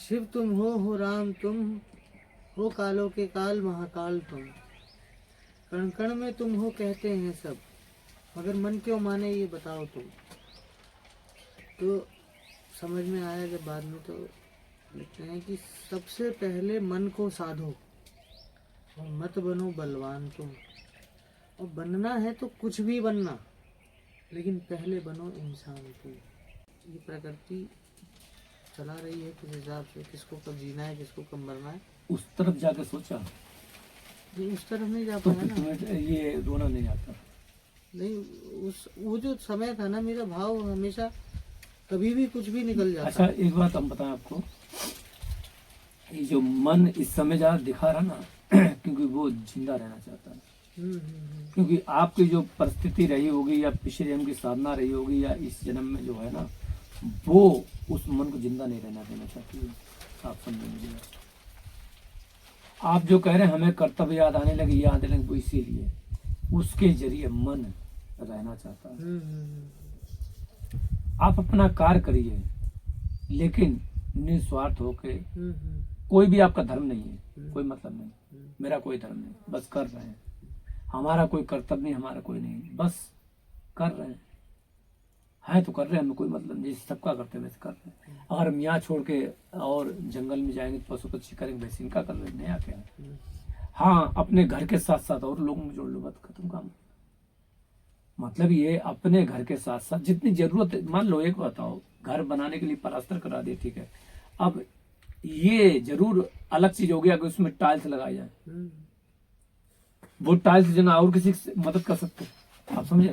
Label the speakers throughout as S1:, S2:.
S1: शिव तुम हो राम तुम हो, कालों के काल महाकाल तुम, कण कण में तुम हो कहते हैं सब, मगर मन क्यों माने ये बताओ तुम। तो समझ में आया जब बाद में, तो लिखते हैं कि सबसे पहले मन को साधो और मत बनो बलवान तुम। और बनना है तो कुछ भी बनना, लेकिन पहले बनो इंसान तुम। ये प्रकृति चला रही है किस हिसाब से, किसको कब जीना है, किसको कब मरना है।
S2: उस तरफ जाके सोचा
S1: ये उस तरफ नहीं जा
S2: तो
S1: पाया ना।
S2: तुम्हें ये रोना नहीं आता।
S1: नहीं, उस वो जो समय था ना, मेरा भाव हमेशा कभी भी कुछ भी निकल जाता।
S2: अच्छा, एक बात हम बताएं आपको, ये जो मन इस समय ज्यादा दिखा रहा ना क्योंकि वो जिंदा रहना चाहता है। क्योंकि आपकी जो परिस्थिति रही होगी या पिछले जन्म की साधना रही होगी या इस जन्म में जो है ना, वो उस मन को जिंदा नहीं रहना देना चाहती है। आप समझ लीजिए। आप जो कह रहे हैं हमें कर्तव्य याद आने लगे, याद आने लगे, वो इसीलिए उसके जरिए मन रहना चाहता है। आप अपना कार्य करिए, लेकिन निस्वार्थ होके। कोई भी आपका धर्म नहीं है, कोई मतलब नहीं, मेरा कोई धर्म नहीं, बस कर रहे हैं। हमारा कोई कर्तव्य नहीं, हमारा कोई नहीं, बस कर रहे हैं तो कर रहे हैं, हमें कोई मतलब नहीं, सबका करते वैसे कर रहे हैं। अगर हम यहाँ छोड़ के और जंगल में जाएंगे तो पशु पक्षी करेंगे, वैसे इनका कर रहे हैं, नया क्या है। हाँ, अपने घर के साथ साथ और लोगों को जोड़ लो, बात खत्म काम। मतलब ये अपने घर के साथ साथ जितनी जरूरत है, मान लो एक बताओ, घर बनाने के लिए प्लास्टर करा दिया, ठीक है, अब ये जरूर अलग चीज हो गया कि उसमें टाइल्स लगाई जाए, वो टाइल्स जो ना और किसी की मदद कर सकते, आप समझे?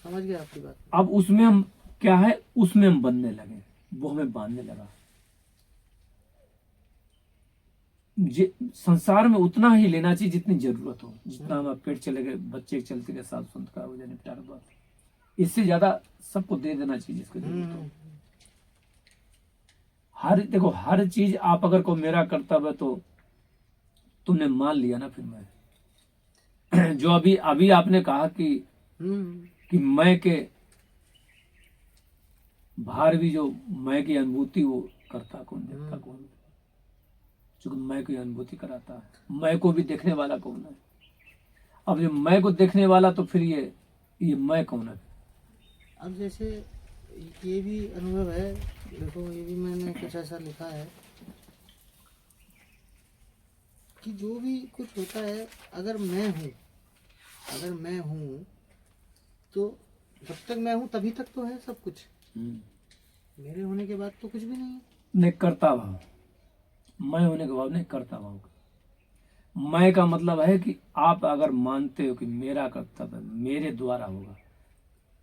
S1: समझ गया आपकी बात।
S2: अब उसमें हम क्या है, उसमें हम बनने लगे, वो हमें बांधने लगा। संसार में उतना ही लेना चाहिए जितनी जरूरत हो, जितना हम पेट चले गए, बच्चे चलते गए, साल संत का हो जाए, निपटारा बात, इससे ज्यादा सबको दे देना चाहिए जिसको जरूरत हो। देखो हर चीज आप अगर को मेरा कर्तव्य है तो तुमने मान लिया ना, फिर मैं जो अभी आपने कहा कि मैं के बाहर भी जो मैं की अनुभूति वो करता कौन, देखता कौन, चूंकि मैं की अनुभूति कराता है, मैं को भी देखने वाला कौन है। अब जब मैं को देखने वाला, तो फिर ये मैं कौन है।
S1: अब जैसे ये भी अनुभव है, देखो ये भी मैंने कुछ ऐसा लिखा है कि जो भी कुछ होता है, अगर मैं हूँ तो जब तक मैं हूँ तभी तक तो है सब कुछ। मेरे होने के बाद तो कुछ भी नहीं है।
S2: नहीं, करता भाव, मैं होने के बाद नहीं, करता भाव। मैं का मतलब है कि आप अगर मानते हो कि मेरा कर्तव्य मेरे द्वारा होगा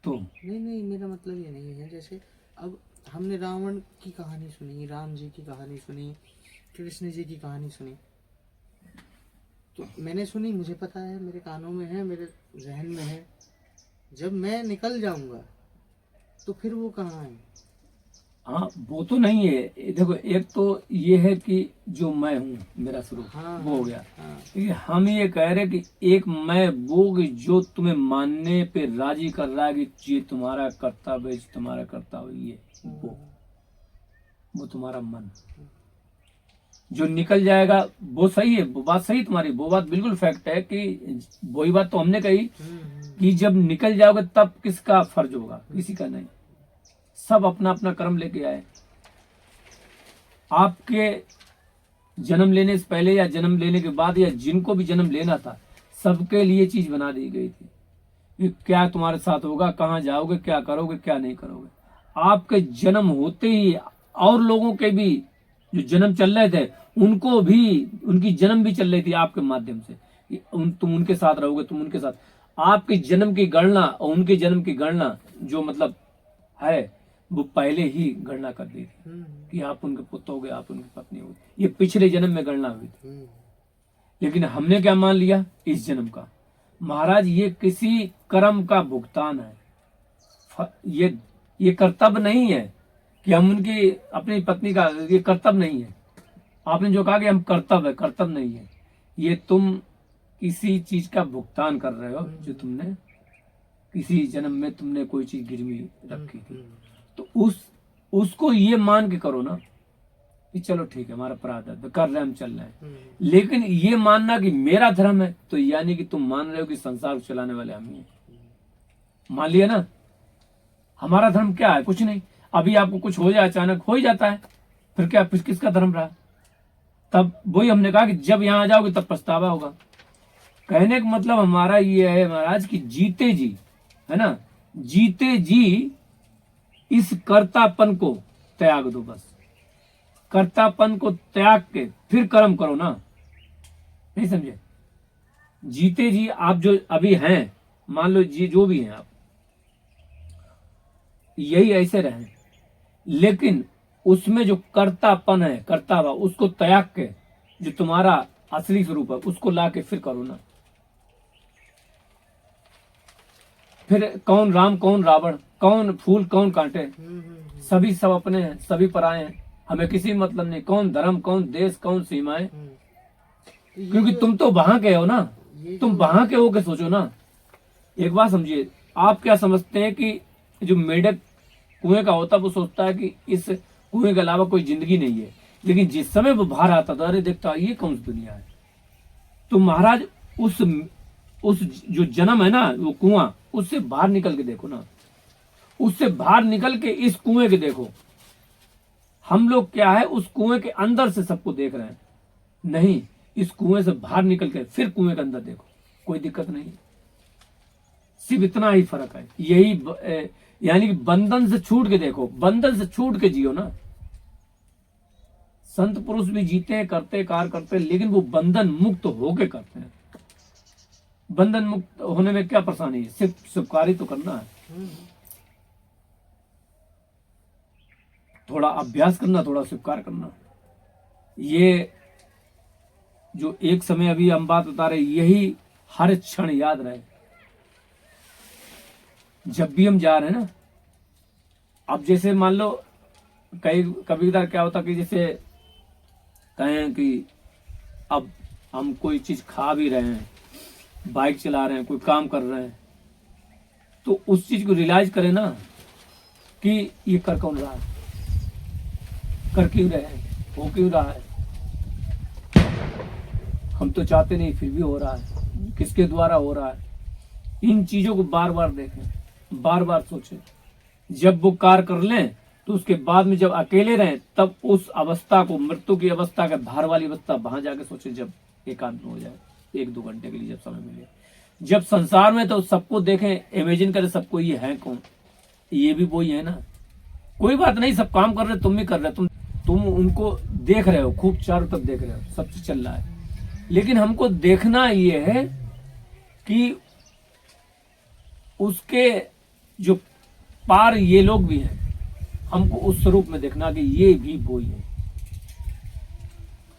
S2: तो।
S1: नहीं, मेरा मतलब ये नहीं है। जैसे अब हमने रावण की कहानी सुनी, राम जी की कहानी सुनी, कृष्ण जी की कहानी सुनी, तो मैंने सुनी, मुझे पता है, मेरे कानों में है, मेरे जहन में है। जब मैं निकल जाऊंगा तो फिर वो कहाँ है?
S2: हाँ, वो तो नहीं है। देखो, एक तो ये है कि जो मैं हूँ, मेरा स्वरूप, वो हो गया। क्योंकि हम ये कह रहे कि एक मैं वो कि जो तुम्हें मानने पे राजी कर रहा है कि ये तुम्हारा कर्तव्य, तुम्हारा कर्तव्य, ये वो तुम्हारा मन जो निकल जाएगा, वो सही है, वो बात सही तुम्हारी, वो बात बिल्कुल फैक्ट है कि वही बात तो हमने कही कि जब निकल जाओगे तब किसका फर्ज होगा, किसी का नहीं। सब अपना अपना कर्म लेके आए। आपके जन्म लेने से पहले या जन्म लेने के बाद या जिनको भी जन्म लेना था, सबके लिए चीज बना दी गई थी कि क्या तुम्हारे साथ होगा, कहाँ जाओगे, क्या करोगे, क्या नहीं करोगे। आपके जन्म होते ही और लोगों के भी जो जन्म चल रहे थे, उनको भी उनकी जन्म भी चल रही थी आपके माध्यम से। तुम उनके साथ रहोगे, तुम उनके साथ। आपके जन्म की गणना और उनके जन्म की गणना जो मतलब है, वो पहले ही गणना कर दी थी कि आप उनके पुत्र हो गए, आप उनकी पत्नी हो गई। ये पिछले जन्म में गणना हुई थी। लेकिन हमने क्या मान लिया इस जन्म का। महाराज, ये किसी कर्म का भुगतान है। ये कर्तव्य नहीं है कि हम उनकी अपनी पत्नी का, ये कर्तव्य नहीं है। आपने जो कहा कि हम कर्तव्य नहीं है। ये तुम किसी चीज का भुगतान कर रहे हो, जो तुमने किसी जन्म में तुमने कोई चीज गिरवी रखी थी, तो उसको ये मान के करो ना कि चलो ठीक है हमारा अपराध है, कर रहे हैं हम, चल रहे हैं।
S1: हम्म।
S2: लेकिन ये मानना कि मेरा धर्म है, तो यानी कि तुम मान रहे हो कि संसार को चलाने वाले हम ही हैं। मान लिया ना, हमारा धर्म क्या है? कुछ नहीं। अभी आपको कुछ हो जाए, अचानक हो ही जाता है, फिर क्या, फिर किसका धर्म रहा? तब वही हमने कहा कि जब यहां आ जाओगे तब पछतावा होगा। कहने का मतलब हमारा ये है महाराज कि जीते जी, है ना, जीते जी इस कर्तापन को त्याग दो। बस कर्तापन को त्याग के फिर कर्म करो ना। नहीं समझे? जीते जी आप जो अभी हैं, मान लो जी जो भी हैं आप, यही ऐसे रहें, लेकिन उसमें जो कर्तापन है, कर्तावा, उसको त्याग के जो तुम्हारा असली स्वरूप है उसको ला के फिर करो ना। फिर कौन राम कौन रावण, कौन फूल कौन कांटे, सभी सब अपने हैं, सभी पराए हैं, हमें किसी मतलब नहीं। कौन धर्म, कौन देश, कौन सीमाएं, क्योंकि तुम तो वहां के हो ना, तुम वहां के हो के सोचो ना। एक बात समझिए, आप क्या समझते हैं कि जो मेढक कुएं का होता है वो सोचता है कि इस कुएं के अलावा कोई जिंदगी नहीं है, लेकिन जिस समय वो बाहर आता था, अरे देखता ये कौन सी दुनिया है। तो महाराज उस जो जन्म है ना, वो कुआं, उससे बाहर निकल के देखो ना, उससे बाहर निकल के इस कुएं के देखो। हम लोग क्या है, उस कुएं के अंदर से सबको देख रहे हैं, नहीं, इस कुएं से बाहर निकल के फिर कुएं के अंदर देखो, कोई दिक्कत नहीं। सिर्फ इतना ही फर्क है, यही यानी कि बंधन से छूट के देखो, बंधन से छूट के जियो ना। संत पुरुष भी जीते हैं, करते कार्य करते, लेकिन वो बंधन मुक्त होके करते हैं। बंधन मुक्त होने में क्या परेशानी है? सिर्फ शुभकारी तो करना है, थोड़ा अभ्यास करना, थोड़ा स्वीकार करना। ये जो एक समय अभी हम बात बता रहे, यही हर क्षण याद रहे, जब भी हम जा रहे हैं ना। अब जैसे मान लो कई कभी कभार क्या होता कि जैसे कहें कि अब हम कोई चीज खा भी रहे हैं, बाइक चला रहे हैं, कोई काम कर रहे हैं, तो उस चीज को रियलाइज करें ना कि ये कर कौन रहा है, कर क्यों रहे हैं, हो क्यों रहा है। हम तो चाहते नहीं, फिर भी हो रहा है, किसके द्वारा हो रहा है। इन चीजों को बार बार देखें, बार बार सोचें। जब वो कार्य कर लें तो उसके बाद में जब अकेले रहें, तब उस अवस्था को, मृत्यु की अवस्था के बाहर वाली अवस्था, वहां जाके सोचें जब एकांत में हो जाए, 1-2 घंटे के लिए जब समय मिले। जब संसार में तो सबको देखें, इमेजिन करें सबको, ये है कौन, ये भी वही है ना। कोई बात नहीं, सब काम कर रहे, तुम भी कर रहे, तुम उनको देख रहे हो, खूब चारों तरफ देख रहे हो, सब चीज चल रहा है। लेकिन हमको देखना ये है कि उसके जो पार ये लोग भी हैं, हमको उस स्वरूप में देखना कि ये भी वही है।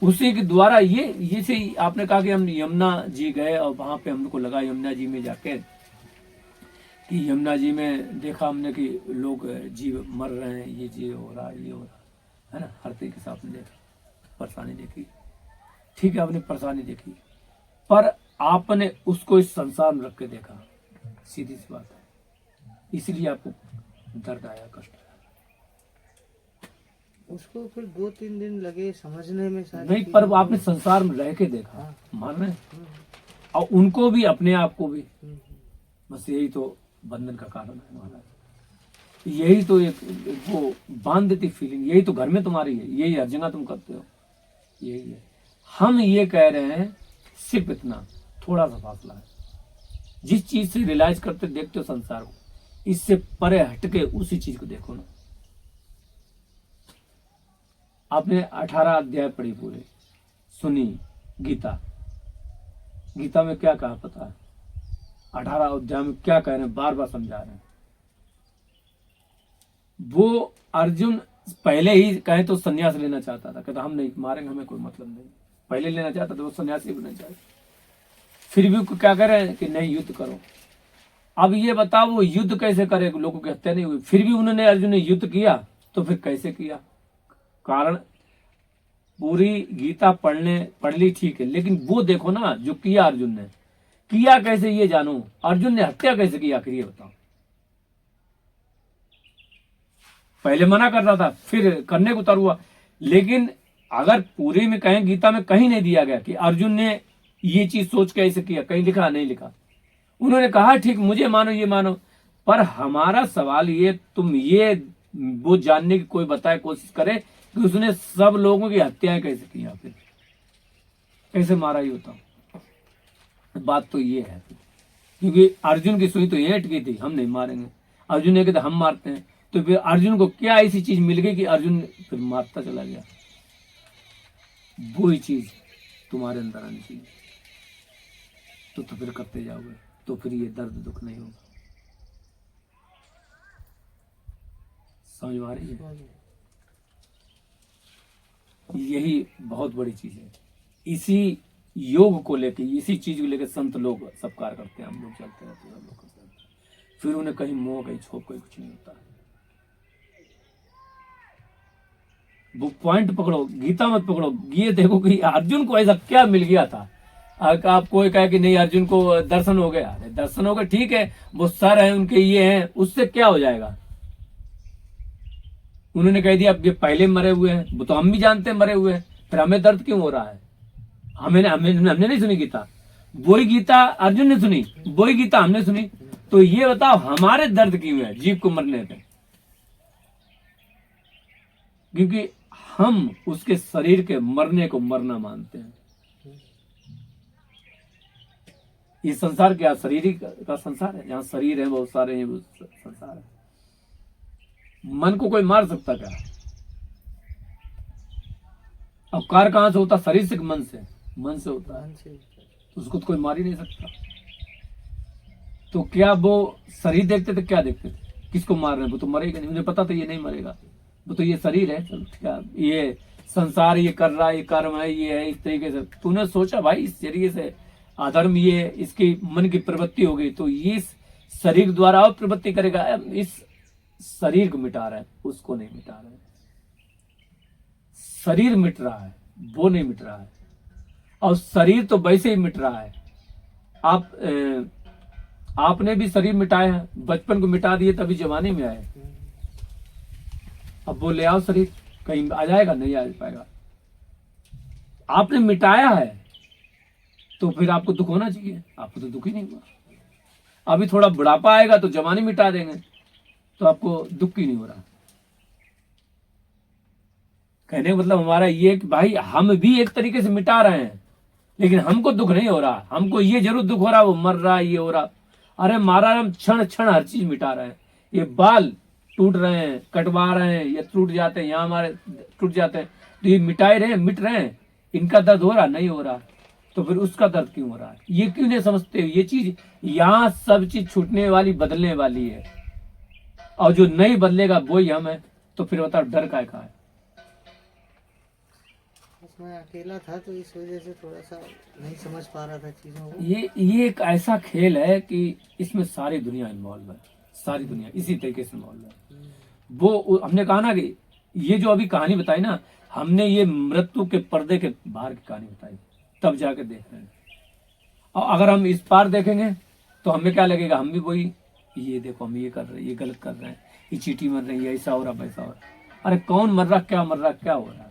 S2: उसी के द्वारा ये से आपने कहा कि हम यमुना जी गए और वहां पे हमको लगा यमुना जी में जाके कि यमुना जी में देखा हमने कि लोग जीव मर रहे हैं, ये जी हो रहा है, ये हो रहा है ना, हर तरीके से आपने देखा, परेशानी देखी। ठीक है, आपने परेशानी देखी, पर आपने उसको इस संसार में रख के देखा, सीधी सी बात है, इसलिए आपको दर्द आया, कष्ट आया।
S1: उसको फिर 2-3 दिन लगे समझने में सारी
S2: नहीं,
S1: चीजें।
S2: पर आपने संसार में रह के देखा, मान रहे हैं, और उनको भी, अपने आप को भी। बस यही तो बंधन का कारण है महाराज, यही तो एक वो बांध देती फीलिंग, यही तो घर में तुम्हारी है, यही हर जगह तुम करते हो, यही है। हम ये कह रहे हैं सिर्फ इतना, थोड़ा सा फासला है। जिस चीज से रियलाइज करते देखते हो संसार को, इससे परे हटके उसी चीज को देखो ना। आपने 18 अध्याय पढ़ी, पूरे सुनी गीता, गीता में क्या कहा पता है? 18 अध्याय में क्या कह रहे हैं, बार बार समझा रहे हैं। वो अर्जुन पहले ही कहे तो संन्यास लेना चाहता था, कहता हम नहीं मारेंगे, हमें कोई मतलब नहीं, पहले लेना चाहता था, वो सन्यासी बनना चाहता। फिर भी क्या कह रहे हैं कि नहीं, युद्ध करो। अब ये बताओ वो युद्ध कैसे करे, लोगों की हत्या नहीं हुई, फिर भी उन्होंने, अर्जुन ने युद्ध किया, तो फिर कैसे किया? कारण पूरी गीता पढ़ ली ठीक है, लेकिन वो देखो ना जो किया अर्जुन ने, किया कैसे ये जानो, अर्जुन ने हत्या कैसे की आखिर ये बताओ। पहले मना कर रहा था, फिर करने को उतर हुआ, लेकिन अगर पूरी में कहें गीता में कहीं नहीं दिया गया कि अर्जुन ने ये चीज सोच के ऐसे किया, कहीं लिखा नहीं लिखा। उन्होंने कहा ठीक मुझे मानो ये मानो, पर हमारा सवाल ये, तुम ये वो जानने की कोई बताए कोशिश करे कि उसने सब लोगों की हत्याएं कैसे की, फिर कैसे मारा ही होता। बात तो ये है, क्योंकि अर्जुन की सुई तो ये अटकी थी, हम नहीं मारेंगे। अर्जुन ने कहा हम मारते हैं, तो फिर अर्जुन को क्या ऐसी चीज मिल गई कि अर्जुन फिर मारता चला गया। वही चीज तुम्हारे अंदर आनी चाहिए, तो फिर करते जाओगे, तो फिर ये दर्द दुख नहीं होगा। समझ में आ रही है? यही बहुत बड़ी चीज है। इसी योग को लेके, इसी चीज को लेके संत लोग सब कार्य करते हैं, हम लोग चलते रहते हैं, हम लोग करते रहते हैं। फिर उन्हें कहीं मोह, कहीं छोप, कहीं कुछ नहीं होता है। वो पॉइंट पकड़ो, गीता मत पकड़ो, ये देखो कि अर्जुन को ऐसा क्या मिल गया था। आप कोई कहे कि नहीं अर्जुन को दर्शन हो गया, अरे दर्शन हो गया ठीक है, वो सर है उनके, ये हैं, उससे क्या हो जाएगा। उन्होंने कह दिया अब ये पहले मरे हुए हैं, वो तो हम भी जानते हैं मरे हुए हैं, फिर हमें दर्द क्यों हो रहा है। हमने नहीं सुनी गीता, वही गीता अर्जुन ने सुनी, वही गीता हमने सुनी। तो ये बताओ हमारे दर्द क्यों है जीव को मरने पे, क्योंकि हम उसके शरीर के मरने को मरना मानते हैं। ये संसार क्या शरीर का संसार है, जहां शरीर है बहुत सारे हैं, वो संसार है। मन को कोई मार सकता क्या? अब कार कहां से होता? शरीर से, मन से? मन से होता है, तो उसको तो कोई मार ही नहीं सकता। तो क्या वो शरीर देखते थे, क्या देखते थे, किसको मार रहे हैं? वो तो मरेगा नहीं, मुझे पता था ये नहीं मरेगा, वो तो ये शरीर है, चल क्या ये संसार ये कर रहा है, ये कर्म है, ये है, इस तरीके से तूने सोचा भाई इस जरिए से अधर्म, ये इसकी मन की प्रवृत्ति हो गई, तो ये शरीर द्वारा और प्रवृत्ति करेगा। इस शरीर को मिटा रहा है, उसको नहीं मिटा रहा है। शरीर मिट रहा है, वो नहीं मिट रहा है। और शरीर तो वैसे ही मिट रहा है। आपने भी शरीर मिटाया है, बचपन को मिटा दिए तभी जवानी में आए। अब वो ले आओ शरीर, कहीं आ जाएगा? नहीं आ पाएगा। आपने मिटाया है तो फिर आपको दुख होना चाहिए, आपको तो दुख ही नहीं हुआ। अभी थोड़ा बुढ़ापा आएगा तो जवानी मिटा देंगे, तो आपको दुख ही नहीं हो रहा। कहने का मतलब हमारा ये कि भाई हम भी एक तरीके से मिटा रहे हैं, लेकिन हमको दुख नहीं हो रहा। हमको ये जरूर दुख हो रहा, वो मर रहा, ये हो रहा। अरे मारा, हम क्षण क्षण हर चीज मिटा रहे हैं। ये बाल टूट रहे हैं, कटवा रहे हैं, ये टूट जाते हैं, यहाँ हमारे टूट जाते हैं, तो ये मिटाए रहे हैं, मिट रहे हैं। इनका दर्द हो रहा नहीं हो रहा, तो फिर उसका दर्द क्यों हो रहा है? ये क्यों नहीं समझते? ये चीज यहाँ सब चीज छूटने वाली, बदलने वाली है, और जो नहीं बदलेगा वही हम है। तो फिर बताओ डर का है?
S1: मैं अकेला था तो इस वजह से थोड़ा सा नहीं समझ पा रहा था चीजों को।
S2: ये एक ऐसा खेल है कि इसमें सारी दुनिया इन्वॉल्व है, सारी दुनिया इसी तरीके से इन्वॉल्व है। वो हमने कहा ना कि ये जो अभी कहानी बताई ना, हमने ये मृत्यु के पर्दे के बाहर की कहानी बताई, तब जाके देख रहे हैं। और अगर हम इस पार देखेंगे तो हमें क्या लगेगा? हम भी वही, ये देखो हम ये कर रहे हैं, ये गलत कर रहे हैं, ये चीटी मर रही है, ऐसा हो रहा, वैसा हो रहा। अरे कौन मर रहा, क्या मर रहा, क्या हो रहा है?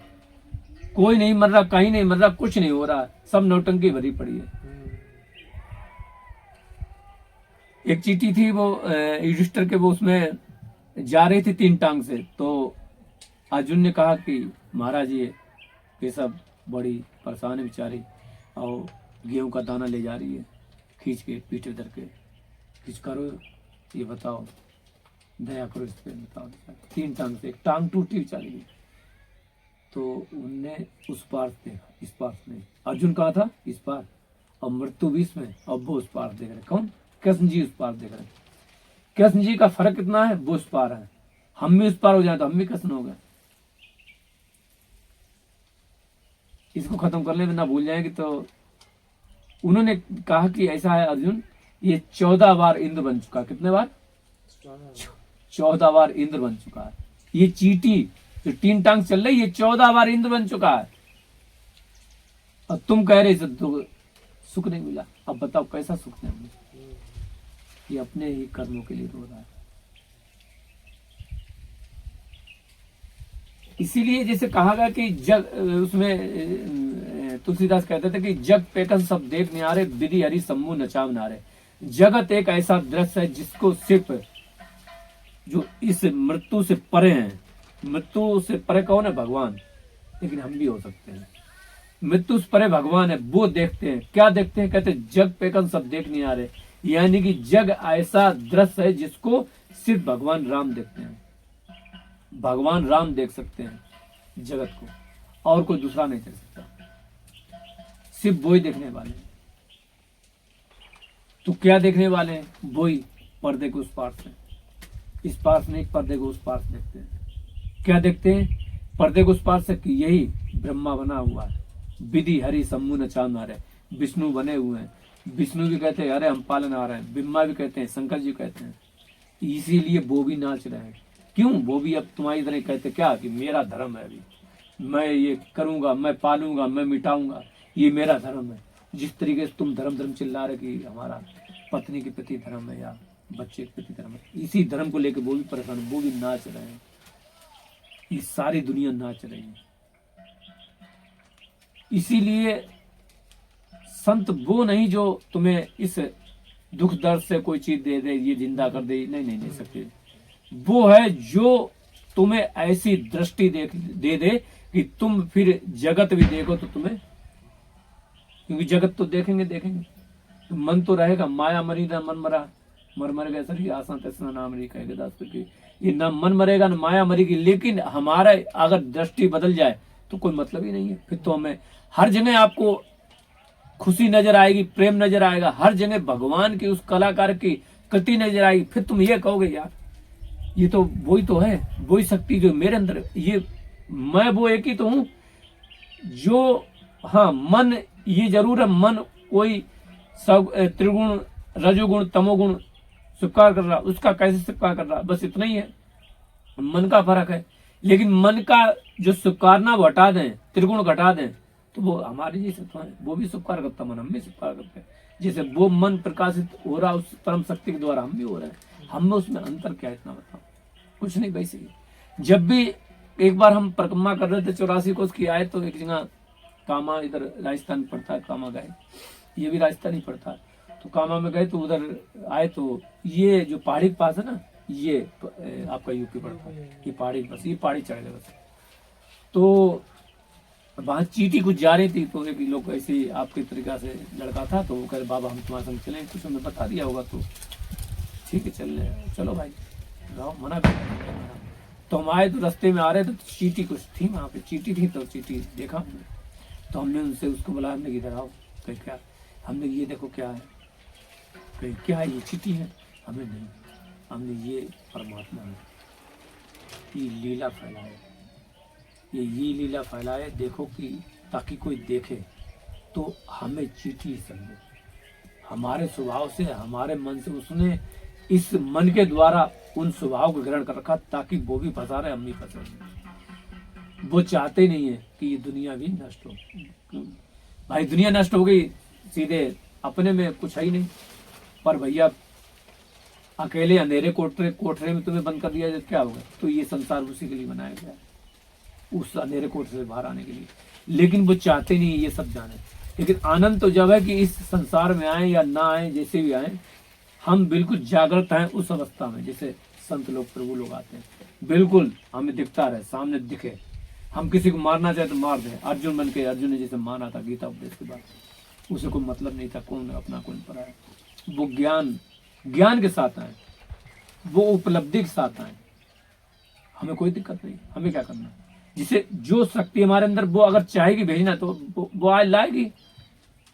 S2: कोई नहीं मर रहा, कहीं नहीं मर रहा, कुछ नहीं हो रहा, सब नौटंकी भरी पड़ी है। एक चीटी थी, वो युधिष्ठिर के, वो उसमें जा रही थी 3 टांग से, तो अर्जुन ने कहा कि महाराज ये सब बड़ी परेशान है बेचारी, और गेहूं का दाना ले जा रही है, खींच के पीछे धर के, खींच करो, ये बताओ, दया करो इस पे, बताओ। 3 टांग से एक टांग टूटी चली गई। तो उनने उस पार देखा, इस पार नहीं। अर्जुन कहाँ था? इस पार, और मृत्यु भी इसमें, और वो उस पार देख रहे। कौन? कृष्ण जी उस पार देख रहे। कृष्ण जी का फर्क कितना है? वो उस पार है, हम भी उस पार हो जाए तो हम भी कृष्ण हो गए। इसको खत्म कर ले, ना भूल जाएंगे। तो उन्होंने कहा कि ऐसा है अर्जुन, ये 14 बार इंद्र बन चुका। कितने बार? 14 बार इंद्र बन चुका है। ये चीटी जो 3 टांग चल रही, ये 14 बार इंद्र बन चुका है, और तुम कह रहे तो सुख नहीं मिला। अब बताओ कैसा सुख नहीं मिला? ये अपने ही कर्मों के लिए रो रहा है। इसीलिए जैसे कहा गया कि जग उसमें तुलसीदास कहते थे कि जग पेकन सब देख निहारे विधि हरि सम्मु नचाव नारे। जगत एक ऐसा दृश्य है जिसको सिर्फ जो इस मृत्यु से परे हैं, मृत्यु से परे कौन है? भगवान, लेकिन हम भी हो सकते हैं। मृत्यु से परे भगवान है, वो देखते हैं। क्या देखते हैं? कहते हैं जग पेकन सब देख नहीं आ रहे, यानी कि जग ऐसा दृश्य है जिसको सिर्फ भगवान राम देखते हैं। भगवान राम देख सकते हैं जगत को, और कोई दूसरा नहीं देख सकता, सिर्फ वो ही देखने वाले हैं। तो क्या देखने वाले हैं? वो ही पर्दे के उस पार से, इस पार से नहीं, पर्दे को उस पार से देखते हैं। क्या देखते हैं? पर्दे को उस पार से कि यही ब्रह्मा बना हुआ है, विधि हरि सम्मु नचाव नारे, विष्णु बने हुए हैं। विष्णु भी कहते हैं अरे हम पालन आ रहे हैं, ब्रह्मा भी कहते हैं, शंकर जी कहते हैं। इसीलिए वो भी नाच रहे हैं। क्यों? वो भी अब तुम्हारी तरह कहते क्या कि मेरा धर्म है, अभी मैं ये करूंगा, मैं पालूंगा, मैं मिटाऊंगा, ये मेरा धर्म है। जिस तरीके से तुम धर्म धर्म चिल्ला रहे कि हमारा पत्नी के प्रति धर्म है या बच्चे के प्रति धर्म है, इसी धर्म को लेकर वो भी परेशान, वो भी नाच रहे हैं। ये सारी दुनिया नाच रही है। इसीलिए संत वो नहीं जो तुम्हें इस दुख दर्द से कोई चीज दे दे, ये जिंदा कर दे, नहीं नहीं दे सकते। वो है जो तुम्हें ऐसी दृष्टि दे दे कि तुम फिर जगत भी देखो तो तुम्हें, क्योंकि जगत तो देखेंगे तो मन तो रहेगा। माया मरी ना मन मरा, मर मर गए सर, आसान तैसा नाम नहीं कहेगा दास, क्योंकि ये ना मन मरेगा ना माया मरेगी। लेकिन हमारा अगर दृष्टि बदल जाए तो कोई मतलब ही नहीं है। फिर तो हमें हर जगह आपको खुशी नजर आएगी, प्रेम नजर आएगा, हर जगह भगवान की उस कलाकार की कृति नजर आएगी। फिर तुम ये कहोगे यार ये तो वही तो है, वही शक्ति जो मेरे अंदर, ये मैं वो एक ही तो हूं जो, हाँ मन ये जरूर है, मन कोई सब त्रिगुण रजोगुण तमोगुण स्वीकार कर रहा, उसका कैसे स्वीकार कर रहा, बस इतना ही है, मन का फर्क है। लेकिन मन का जो स्वीकारना वो हटा दें, त्रिगुण घटा दें, तो वो हमारे जैसे तो है, वो भी स्वीकार करता मन, हम भी स्वीकार करते हैं। जैसे वो मन प्रकाशित हो रहा उस परम शक्ति के द्वारा, हम भी हो रहे हैं। हम में उसमें अंतर क्या है इतना बताओ? कुछ नहीं। वैसे ही जब भी एक बार हम परिक्रमा कर रहे थे 84 कोस की आए, तो एक जगह कामा, इधर राजस्थान पड़ता है, कामा गए, ये भी राजस्थान ही पड़ता है। तो कामा में गए तो उधर आए तो ये जो पहाड़ी के पास है ना, ये आपका यूपी पड़ता है, ये पहाड़ी के पास, ये पहाड़ी चढ़ गए बस। तो वहां चीटी कुछ जा रही थी, तो एक लोग ऐसे आपके तरीका से लड़का था, तो वो कह रहे बाबा हम तुम्हारे संग चलें, कुछ हमें बता दिया होगा तो ठीक है चलो भाई, मना कर। तो हम आए तो रास्ते में आ रहे थे, तो चीटी कुछ थी वहां पे, चीटी थी, तो चीटी देखा हमने, तो हमने उनसे उसको बुलाया, हमने इधर आओ। कहे क्या? हमने ये देखो क्या है। कहे क्या है? ये चीटी है। हमें नहीं, हमने ये परमात्मा है, ये लीला फैलाए, ये लीला फैलाए, देखो कि ताकि कोई देखे तो हमें चीटी समझे। हमारे स्वभाव से, हमारे मन से उसने इस मन के द्वारा उन स्वभाव को ग्रहण कर रखा, ताकि वो भी फंसा रहे, हम भी फंसे रहे। वो चाहते नहीं है कि ये दुनिया भी नष्ट हो। भाई दुनिया नष्ट हो गई, सीधे अपने में कुछ है ही नहीं। पर भैया अकेले अंधेरे कोठरे में तुम्हें बंद कर दिया जाए क्या होगा? तो ये संसार उसी के लिए बनाया गया है, उस अंधेरे कोठरे से बाहर आने के लिए। लेकिन वो चाहते नहीं ये सब जाने। लेकिन आनंद तो जब है कि इस संसार में आए या ना आए, जैसे भी आए, हम बिल्कुल जागृत हैं उस अवस्था में। जैसे संत लोग, प्रभु लोग आते हैं, बिल्कुल हमें दिखता रहे, सामने दिखे। हम किसी को मारना चाहे तो मार दें। अर्जुन बन के, अर्जुन ने जैसे मारा था गीता उपदेश के बाद, उसे कोई मतलब नहीं था कौन अपना कौन पराया। वो ज्ञान के साथ आए, वो उपलब्धि के साथ आए, हमें कोई दिक्कत नहीं। हमें क्या करना? जिसे जो शक्ति हमारे अंदर, वो अगर चाहेगी भेजना तो वो आज लाएगी।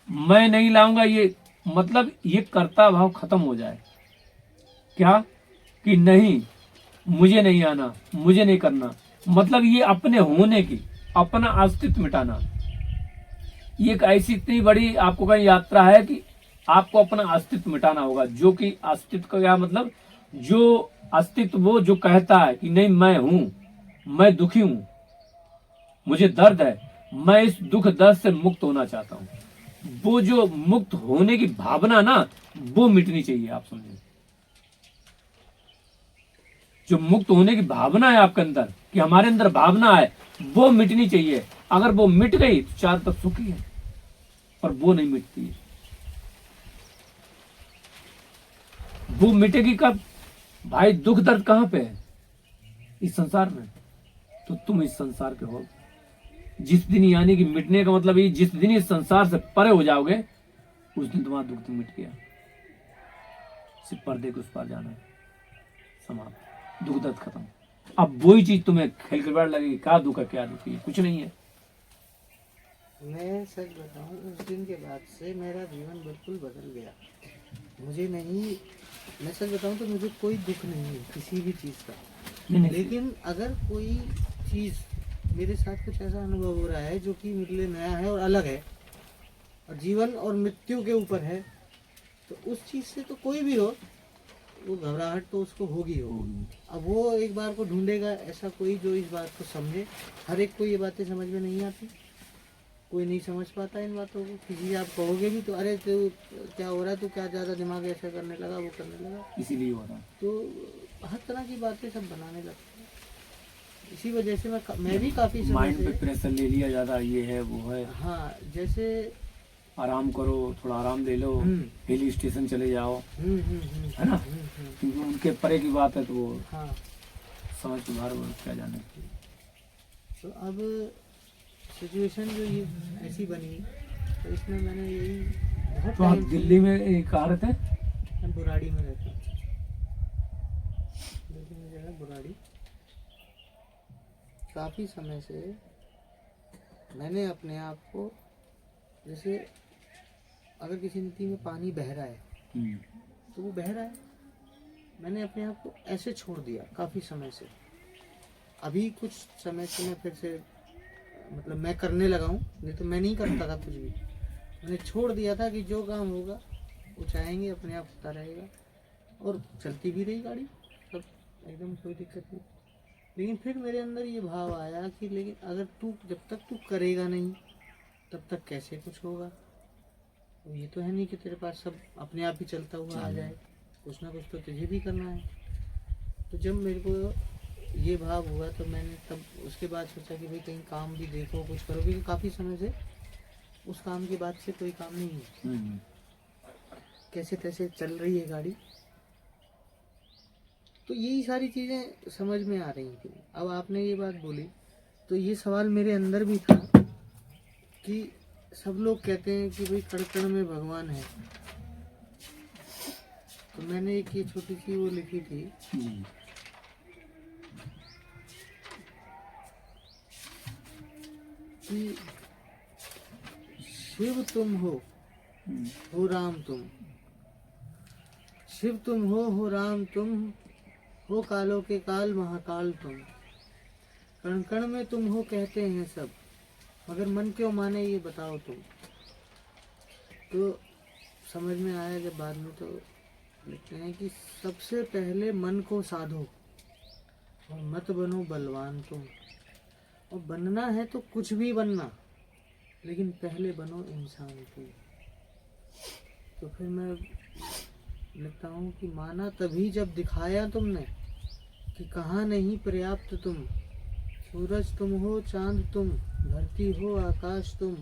S2: मैं नहीं लाऊंगा, ये मतलब ये कर्ता भाव खत्म हो जाए। क्या कि नहीं मुझे नहीं आना, मुझे नहीं करना, मतलब ये अपने होने की, अपना अस्तित्व मिटाना। ये एक ऐसी इतनी बड़ी आपको कहीं यात्रा है कि आपको अपना अस्तित्व मिटाना होगा। जो कि अस्तित्व का क्या मतलब? जो अस्तित्व वो जो कहता है कि नहीं मैं हूं, मैं दुखी हूं, मुझे दर्द है, मैं इस दुख दर्द से मुक्त होना चाहता हूं, वो जो मुक्त होने की भावना ना, वो मिटनी चाहिए। आप समझे, जो मुक्त होने की भावना है आपके अंदर, कि हमारे अंदर भावना है वो मिटनी चाहिए। अगर वो मिट गई तो चार तक सुखी है, और वो नहीं मिटती है। वो मिटेगी कब भाई? दुख दर्द कहाँ पे है? इस संसार में। तो तुम इस संसार के हो। जिस दिन, यानी कि मिटने का मतलब ये, जिस दिन इस संसार से परे हो जाओगे उस दिन तुम्हारा दुख तो मिट गया। सिर्फ पर्दे के उस पार जाना है, समाप्त, दुख दर्द खत्म। अब वही चीज तुम्हें खेल कर बैठ लगेगी, क्या दुख है क्या दुखी है, कुछ नहीं है।
S1: मैं सच बताऊं, उस दिन के बाद से मेरा जीवन बिल्कुल बदल गया। मुझे नहीं, मैं सच बताऊं तो मुझे कोई दुख नहीं है किसी भी चीज़ का। लेकिन अगर कोई चीज़ मेरे साथ कुछ ऐसा अनुभव हो रहा है जो कि मेरे लिए नया है और अलग है और जीवन और मृत्यु के ऊपर है, तो उस चीज़ से तो कोई भी हो वो घबराहट तो उसको होगी होगी। अब वो एक बार को ढूंढेगा ऐसा कोई जो इस बात को समझे। हर एक को ये बातें समझ में नहीं आती, कोई नहीं समझ पाता इन बातों को। किसी आप कहोगे भी तो अरे तो क्या हो रहा है, तो क्या ज़्यादा दिमाग ऐसा करने लगा, वो करने लगा,
S2: इसीलिए हो रहा है।
S1: तो हर तरह की बातें सब बनाने लगते हैं। इसी वजह से मैं भी काफ़ी समय
S2: माइंड पे
S1: से,
S2: प्रेशर ले लिया ज्यादा, ये है वो है।
S1: हाँ जैसे
S2: आराम करो, थोड़ा आराम ले लो, हिल स्टेशन चले जाओ, है ना, क्योंकि उनके परे की बात है तो वो
S1: हाँ।
S2: समझ के बाहर वो क्या जाने।
S1: तो अब सिचुएशन जो ये ऐसी बनी, तो इसमें मैंने यही बहुत
S2: तो आप
S1: टाइम से-
S2: दिल्ली में कहाँ रहते हैं?
S1: मैं बुराड़ी में रहता हूँ। दिल्ली में जगह बुराड़ी। काफ़ी समय से मैंने अपने आप को, जैसे अगर किसी नदी में पानी बह रहा है तो वो बह रहा है, मैंने अपने आप को ऐसे छोड़ दिया काफ़ी समय से। अभी कुछ समय से मैं फिर से, मतलब मैं करने लगा हूँ, नहीं तो मैं नहीं करता था कुछ भी। मैंने छोड़ दिया था कि जो काम होगा वो चाहेंगे अपने आप होता रहेगा, और चलती भी रही गाड़ी, सब एकदम कोई दिक्कत नहीं। लेकिन फिर मेरे अंदर ये भाव आया कि लेकिन अगर तू, जब तक तू करेगा नहीं तब तक कैसे कुछ होगा। तो ये तो है नहीं कि तेरे पास सब अपने आप ही चलता हुआ आ जाए, कुछ ना कुछ तो तुझे भी करना है। तो जब मेरे को ये भाव हुआ तो मैंने तब उसके बाद सोचा कि भाई कहीं काम भी देखो, कुछ करो, क्योंकि काफ़ी समय से उस काम के बाद से कोई काम नहीं है, कैसे तैसे चल रही है गाड़ी। तो यही सारी चीज़ें समझ में आ रही थी। अब आपने ये बात बोली तो ये सवाल मेरे अंदर भी था कि सब लोग कहते हैं कि भाई कण कण में भगवान है। तो मैंने एक ये छोटी सी वो लिखी थी कि शिव तुम हो राम तुम, शिव तुम हो राम तुम, हो कालों के काल महाकाल तुम, कण कण में तुम हो कहते हैं सब, मगर मन क्यों माने ये बताओ तुम। तो समझ में आया जब बाद में, तो लिखते हैं कि सबसे पहले मन को साधो और मत बनो बलवान तुम। और बनना है तो कुछ भी बनना, लेकिन पहले बनो इंसान तुम। तो फिर मैं लिखता हूँ कि माना तभी जब दिखाया तुमने कि कहाँ नहीं पर्याप्त तुम, सूरज तुम हो चांद तुम, धरती हो आकाश तुम,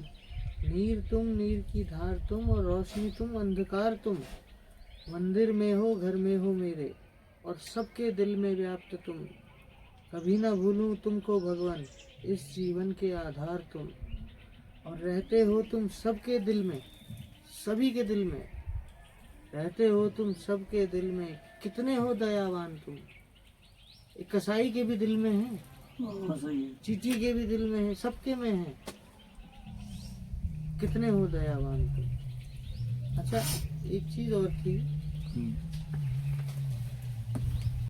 S1: नीर की धार तुम, और रोशनी तुम अंधकार तुम, मंदिर में हो घर में हो मेरे, और सबके दिल में व्याप्त तुम, कभी ना भूलूं तुमको भगवान, इस जीवन के आधार तुम, और रहते हो तुम सबके दिल में, सभी के दिल में रहते हो तुम सबके दिल में, कितने हो दयावान तुम। एक कसाई के भी दिल में है, चींटी के भी दिल में है, सबके में है, कितने हो दयावान तुम। अच्छा एक चीज और थी